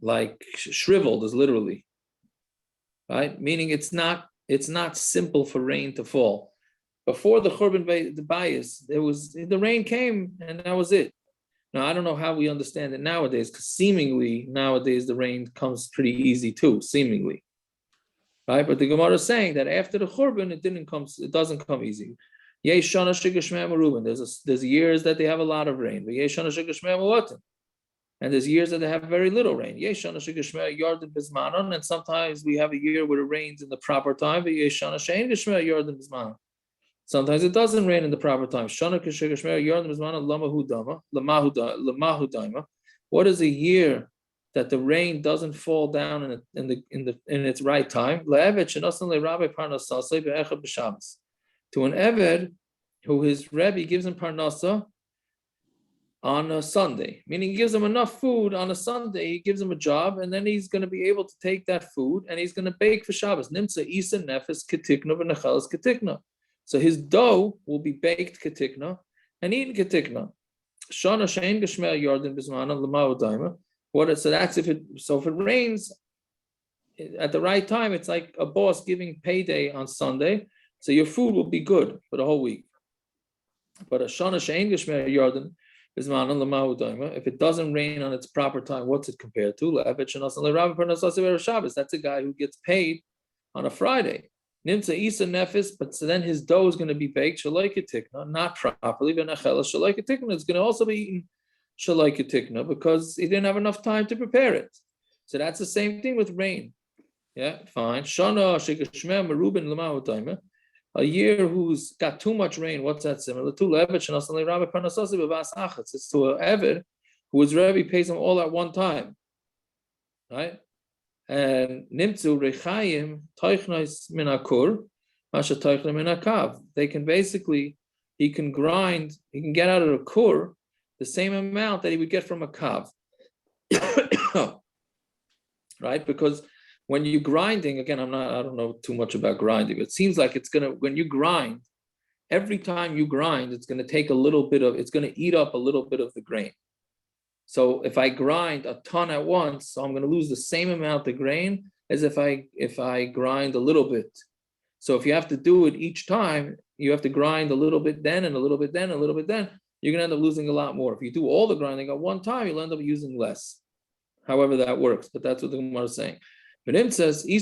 like shriveled, is literally, right? Meaning it's not simple for rain to fall. Before the churban the bias, the rain came and that was it. Now, I don't know how we understand it nowadays, because seemingly nowadays the rain comes pretty easy too, seemingly. Right? But the Gemara is saying that after the churban, it doesn't come easy. There's years that they have a lot of rain. And there's years that they have very little rain. And sometimes we have a year where it rains in the proper time. Sometimes it doesn't rain in the proper time. What is a year that the rain doesn't fall down in its right time? To an eved who his Rebbe gives him parnasa on a Sunday, meaning he gives him enough food on a Sunday, he gives him a job, and then he's going to be able to take that food and he's going to bake for Shabbos. Nimtza isa nefes ketikna v'nechelas ketikna. So his dough will be baked ketikna and eaten ketikna. Shana shein geshmei yarden b'zmana l'ma'u daima. So that's if it rains at the right time, it's like a boss giving payday on Sunday, so your food will be good for the whole week. But a shana shein geshmei yarden b'zmana l'ma'u daima, if it doesn't rain on its proper time, what's it compared to? That's a guy who gets paid on a Friday. Nimtza isa nefis, but so then his dough is going to be baked shalaikatikna, not properly. V'nachela shalaikatikna is going to also be eaten shalaikatikna because he didn't have enough time to prepare it. So that's the same thing with rain. Yeah, fine. Shana shekashmeh merubin l'ma'utaima, a year who's got too much rain. What's that similar to? It's to an eved who his Rebbe pays him all at one time, right? And nimtzu rechayim toichnois minakur, masha toichnois minakav. They can basically, he can get out of a kur the same amount that he would get from a kav. Right? Because when you're grinding, again, I don't know too much about grinding, but it seems like when you grind, every time you grind, it's going to take it's going to eat up a little bit of the grain. So if I grind a ton at once, so I'm going to lose the same amount of grain as if I grind a little bit. So if you have to do it each time, you have to grind a little bit then and a little bit then, a little bit then, you're going to end up losing a lot more. If you do all the grinding at one time, you'll end up using less. However that works, but that's what the Gemara is saying. But him says, you'll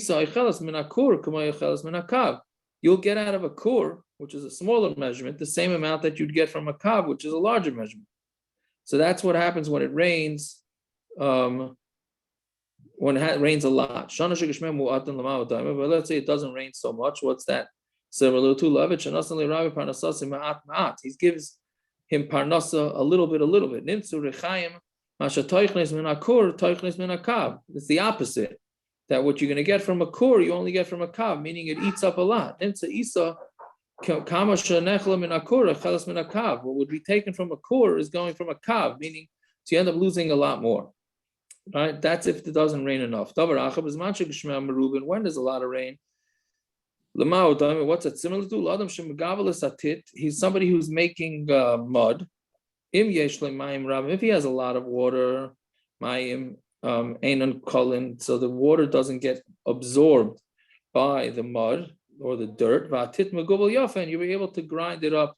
get out of a kur which is a smaller measurement, the same amount that you'd get from a kav, which is a larger measurement. So that's what happens when it rains. When it rains a lot. But let's say it doesn't rain so much. What's that? Similar to Lavich, he gives him parnasa a little bit. It's the opposite. That what you're going to get from a kur, you only get from a kav, meaning it eats up a lot. What would be taken from a kur is going from a kav, meaning so you end up losing a lot more. Right? That's if it doesn't rain enough. When there's a lot of rain, what's it similar to? He's somebody who's making mud. If he has a lot of water, so the water doesn't get absorbed by the mud or the dirt, and you'll be able to grind it up.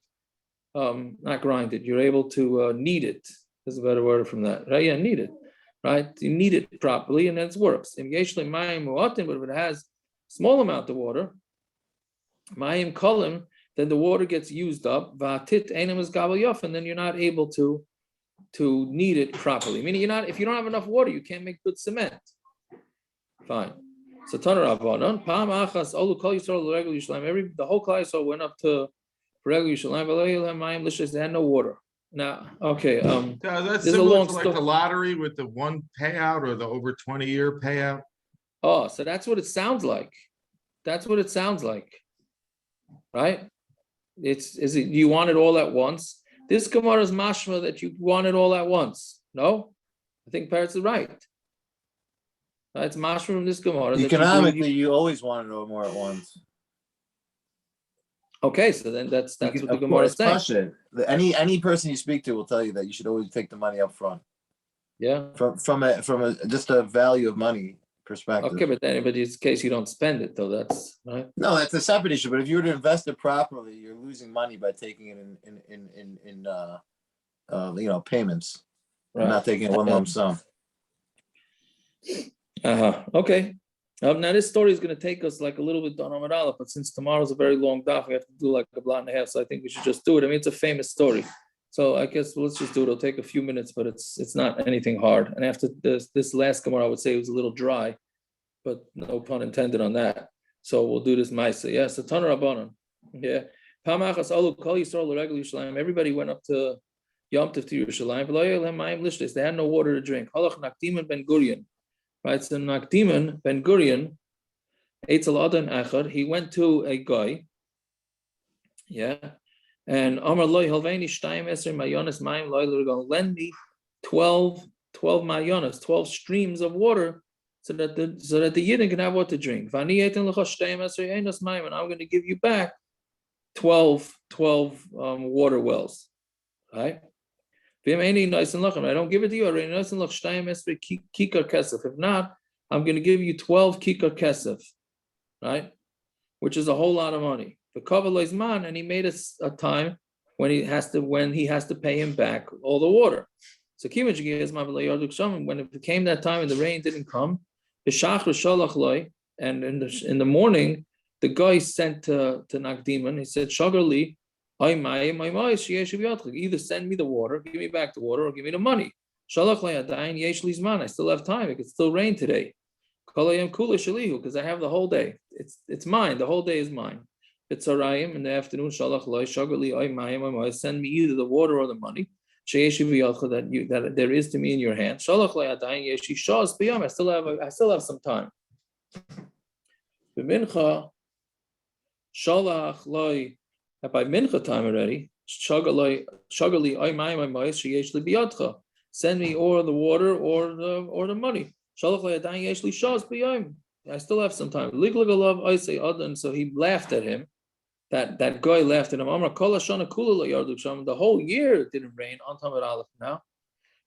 Not grind it, you're able to knead it. There's a better word from that. Right? Yeah, knead it. Right? You knead it properly and it works. But if it has small amount of water, then the water gets used up, and then you're not able to knead it properly. Meaning if you don't have enough water, you can't make good cement. Fine. So the whole Klal Yisrael went up to Regel Yerushalayim, they had no water. Now, okay. That's similar to like the lottery with the one payout or the over 20-year payout. Oh, so that's what it sounds like. That's what it sounds like, right? You want it all at once? This Gemara is mashma that you want it all at once. No, I think Peretz is right. It's mashma from this Gemara. Economically, you always want it all more at once. Okay, so then that's what the Gemara is saying. Any person you speak to will tell you that you should always take the money up front. Yeah. From a just a value of money perspective. Okay, but in case you don't spend it though, that's right. No, that's a separate issue. But if you were to invest it properly, you're losing money by taking it in payments. Right. Not taking it one lump sum. Okay. Now this story is going to take us like a little bit on Amud Aleph, but since tomorrow's a very long daf, we have to do like a blot and a half. So I think we should just do it. I mean, it's a famous story, so I guess let's just do it. It'll take a few minutes, but it's not anything hard. And after this last Gemara, I would say it was a little dry, but no pun intended on that. So we'll do this Maisa. Yeah. So Taner Rabbanan. Yeah. Everybody went up to Yom Tov to Yerushalayim. They had no water to drink. Ben Gurion. Right, so Nakdiman Ben Gurion, Eitzel Adan Echad, he went to a guy, and Amar Loi Halveni Shtayim Esrei Mayonis Mayim Loi, they're going to lend me 12 Mayonis, 12 streams of water, so that the Yidden can have what to drink. Vani Eitin Lecha Shtayim Esrei Einos Mayim, and I'm going to give you back 12 water wells, right? I don't give it to you. If not, I'm going to give you 12 kikar kesef, right? Which is a whole lot of money. The Kavah and he made a time when he has to pay him back all the water. So when it came that time and the rain didn't come, and in the morning, the guy sent to Nakdiman. He said, Shagarli. Either send me the water, give me back the water, or give me the money. I still have time. It could still rain today. Because I have the whole day. It's mine. The whole day is mine. It's in the afternoon. Send me either the water or the money. That there is to me in your hand. I still have some time. By mincha time already, send me or the water or the money. I still have some time. So he laughed at him. That guy laughed at him. The whole year it didn't rain on Amud Aleph now.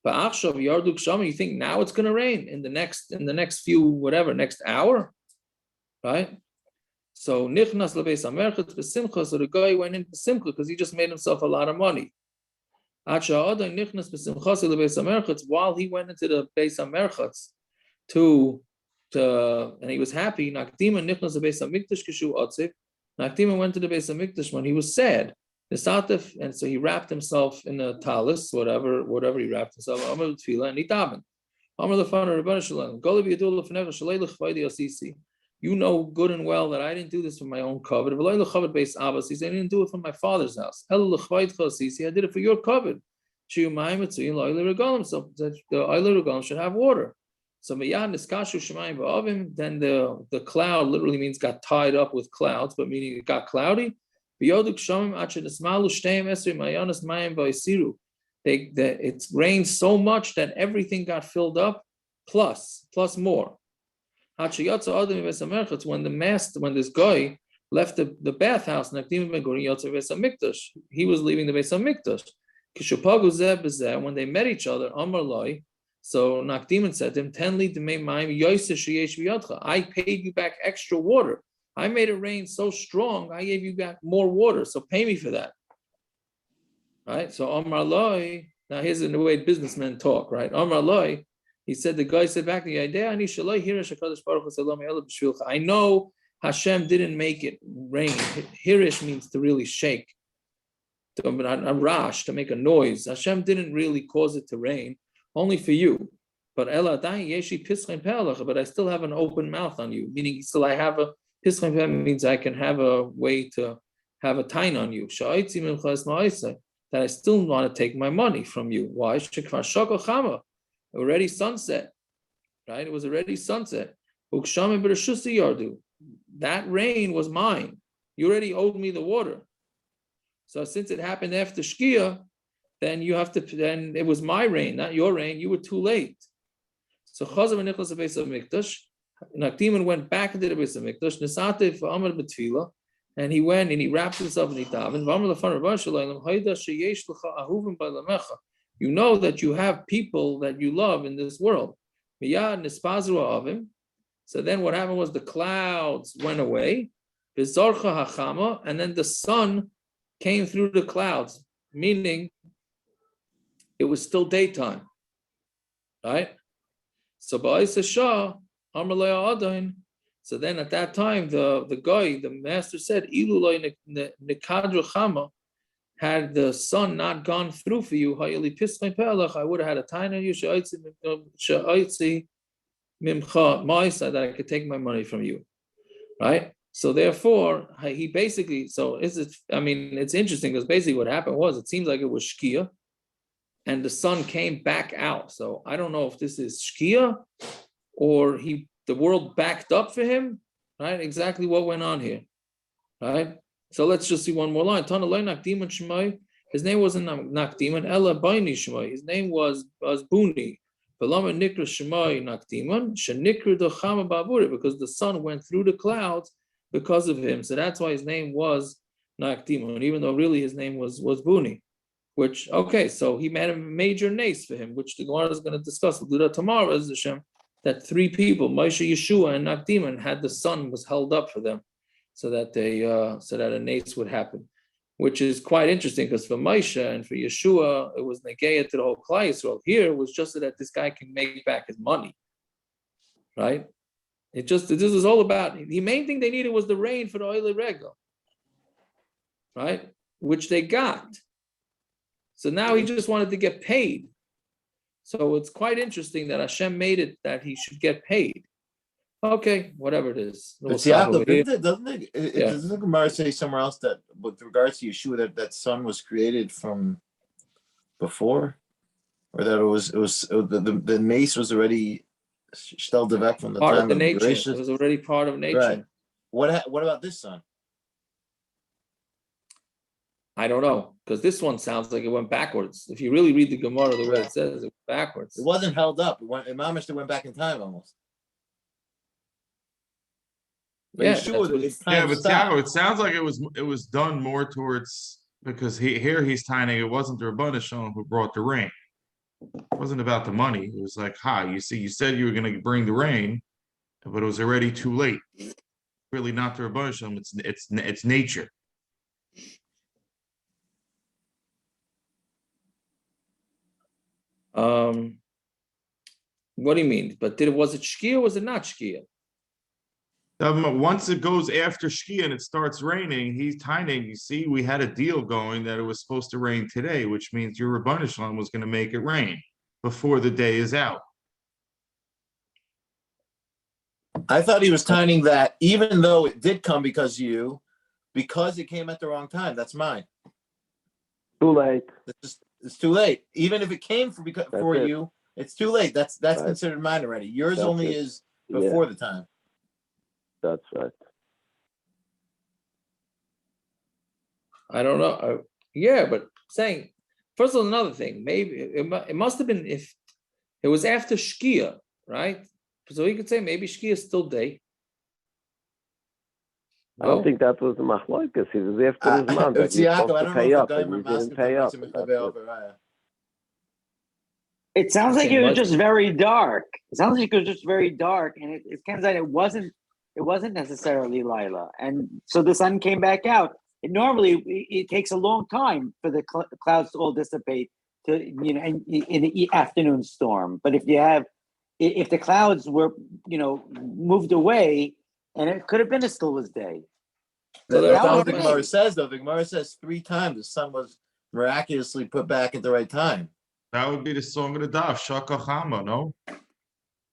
But you think now it's going to rain in the next next hour, right? So nichnas lebeis hamerchatz b'simcha. So the guy went into simcha because he just made himself a lot of money. While he went into the beis hamerchatz and he was happy. Nakdima nichnas lebeis hamikdash kishu otzev. Nakdima went to the Beis Hamikdash when he was sad. Nisatif, and so he wrapped himself in a talis, whatever he wrapped himself, Amud tefillah, and he davened. You know good and well that I didn't do this for my own covet. He said, I didn't do it for my father's house. I did it for your covet. So that the Oiler Regalim should have water. So then the cloud literally means got tied up with clouds, but meaning it got cloudy. It rained so much that everything got filled up, plus more. When this guy left the bathhouse, he was leaving the Beis Hamikdash. When they met each other, so Nakdiman said to him, I paid you back extra water. I made it rain so strong, I gave you back more water, so pay me for that. Right? So Amar Loi, now here's the way businessmen talk, right? Amar Loi, he said, the guy said back to the idea, I know Hashem didn't make it rain. Hirish means to really shake, to a rash, to make a noise. Hashem didn't really cause it to rain, only for you. But I still have an open mouth on you, meaning still I have a pischem means I can have a way to have a tain on you. That I still want to take my money from you. Why? Already sunset, right? It was already sunset. That rain was mine. You already owed me the water. So since it happened after Shkia, then it was my rain, not your rain. You were too late. So Chazav Nicholas Beis Hamikdash, Nakdiman went back into the Beis Hamikdash, Nisatif Amar B'Tfila, and he went and he wrapped himself in Itav. You know that you have people that you love in this world. So then what happened was the clouds went away, and then the sun came through the clouds, meaning it was still daytime, right? So so then at that time, the master said, had the sun not gone through for you, I would have had a time on you, that I could take my money from you, right? So therefore, he basically, it's interesting because basically what happened was, it seems like it was Shkia, and the sun came back out. So I don't know if this is Shkia or the world backed up for him, right? Exactly what went on here, right? So let's just see one more line. His name wasn't Nakdiman, Ella Baini Shemai. His name was Buni. Because the sun went through the clouds because of him. So that's why his name was Nakdiman, even though really his name was Buni. Which, okay, so he made a major nace for him, which the Gemara is going to discuss. We'll do that tomorrow, as Hashem, that three people, Moshe, Yeshua, and Nakdiman, had the sun was held up for them, so that a nace would happen, which is quite interesting because for Moshe and for Yeshua, it was negeya to the whole Klal Yisrael. Here it was just so that this guy can make back his money, right? This is all about, the main thing they needed was the rain for the Oile Regel, right? Which they got. So now he just wanted to get paid. So it's quite interesting that Hashem made it that he should get paid. Okay, whatever it is. Doesn't the Gemara say somewhere else that with regards to Yeshua that sun was created from before, or that it was the mace was already shtel devek from the part time of the nature. Gracious. It was already part of nature. Right. What about this sun? I don't know, because this one sounds like it went backwards. If you really read the Gemara the way it says, it went backwards. It wasn't held up. It went back in time almost. But Yeah, but Tiago, it sounds like it was done more towards, because he's tying it wasn't the Rabbanah Shalom who brought the rain. It wasn't about the money. It was like, you said you were going to bring the rain, but it was already too late. Really not the Rabbanah Shalom. It's nature. What do you mean? But was it Shkia or was it not Shkia? Once it goes after Shkia and it starts raining, he's tiny. You see, we had a deal going that it was supposed to rain today, which means your Rabban Shalom was going to make it rain before the day is out. I thought he was timing that even though it did come because it came at the wrong time. That's mine. Too late. It's too late. Even if it came for it. you, it's too late. That's Right. considered mine already. Yours That's only it. is before the time. That's right. I don't know. Yeah, but saying, first of all, another thing, maybe it must have been if it was after Shkia, right? So you could say maybe Shkia is still day. I don't think that was the Machlokes. He was after his mom that It's you're Yaakov. supposed I to don't know pay if the up, guy and you didn't pay up. and that's it. It sounds like Okay, it was much- just very dark. It sounds like it was just very dark, and it turns out it wasn't necessarily Lila. And so the sun came back out. It takes a long time for the clouds to all dissipate in the afternoon storm. But if the clouds were moved away, and it could have been as still as day. So That's there not are what the ways. Gemara says, though. The Gemara says 3 times the sun was miraculously put back at the right time. That would be the song of the daf, Shaka Chama, no?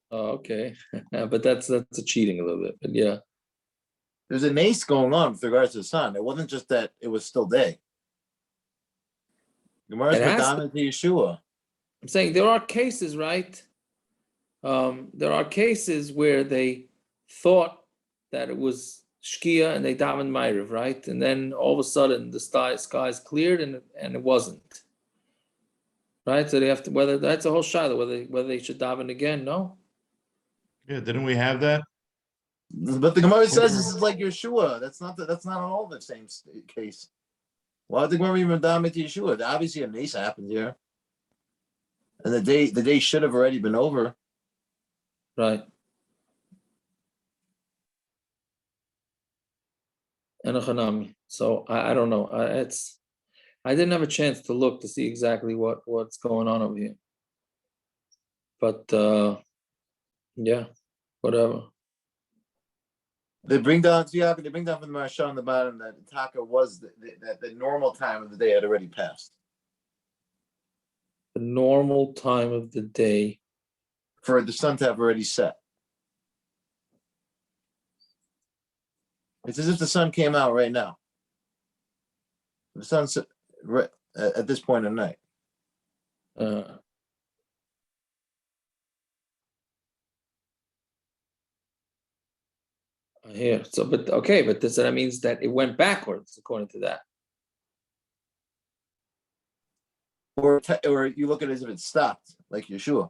Oh, okay, but that's a cheating a little bit. But yeah, There's an ace going on with regards to the sun. It wasn't just that it was still day. Gemara's It has Madonna to Yeshua. I'm saying there are cases, right? There are cases where they thought that it was Shkia and they davened Ma'ariv, right? And then all of a sudden the skies cleared and it wasn't. Right? So they have to that's a whole shayla, whether they should daven again, no? Yeah, didn't we have that? But the Gemara says this is like Yeshua. That's not all the same case. Why would the Gemara even Madonna to Yeshua? Obviously an ace happened here. And the day should have already been over. Right. And a chanami. So I don't know. I didn't have a chance to look to see exactly what's going on over here. But yeah, whatever. They bring down from the Maharsha on the bottom that Taka was that the normal time of the day had already passed. The normal time of the day for the sun to have already set. It's as if the sun came out right now. The sun's right at this point of night. Here, so but okay, but that means that it went backwards according to that. Or you look at it as if it stopped, like Yeshua.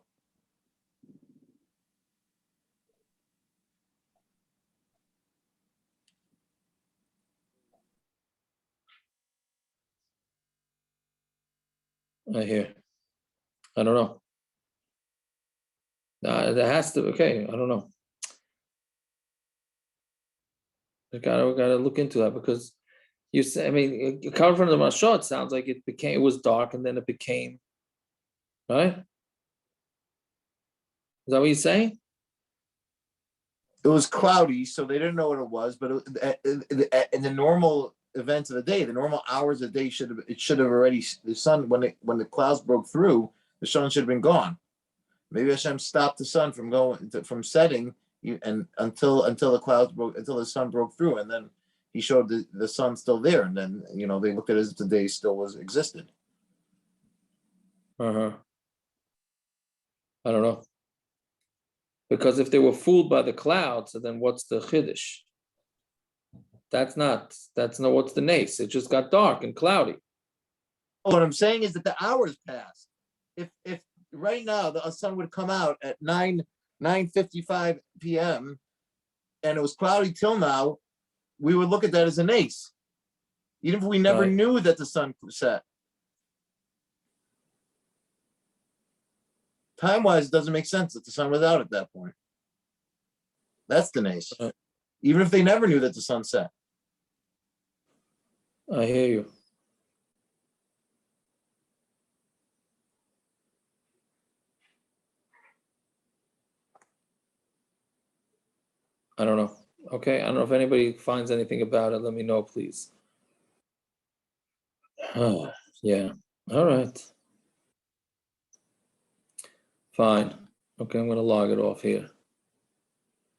I hear. I don't know. That has to. Okay, I don't know. We gotta look into that because you say. I mean, coming from the Mashal, it sounds like it was dark and then it became. Right? Is that what you're saying? It was cloudy, so they didn't know what it was. But in the normal events of the day, the normal hours of the day should have already the sun when the clouds broke through, the sun should have been gone. Maybe Hashem stopped the sun from setting, and until the clouds broke, until the sun broke through, and then he showed the sun still there, and then they looked at it as if the day still existed. I don't know. Because if they were fooled by the clouds, so then what's the chiddush? That's not what's the nace. It just got dark and cloudy. What I'm saying is that the hours passed. If right now the sun would come out at 9:55 p.m. and it was cloudy till now, we would look at that as an ace, even if we never knew that the sun set. Time-wise, it doesn't make sense that the sun was out at that point. That's the nace. Even if they never knew that the sun set. I hear you. I don't know. Okay, I don't know if anybody finds anything about it. Let me know, please. Oh, yeah. All right. Fine. Okay, I'm going to log it off here.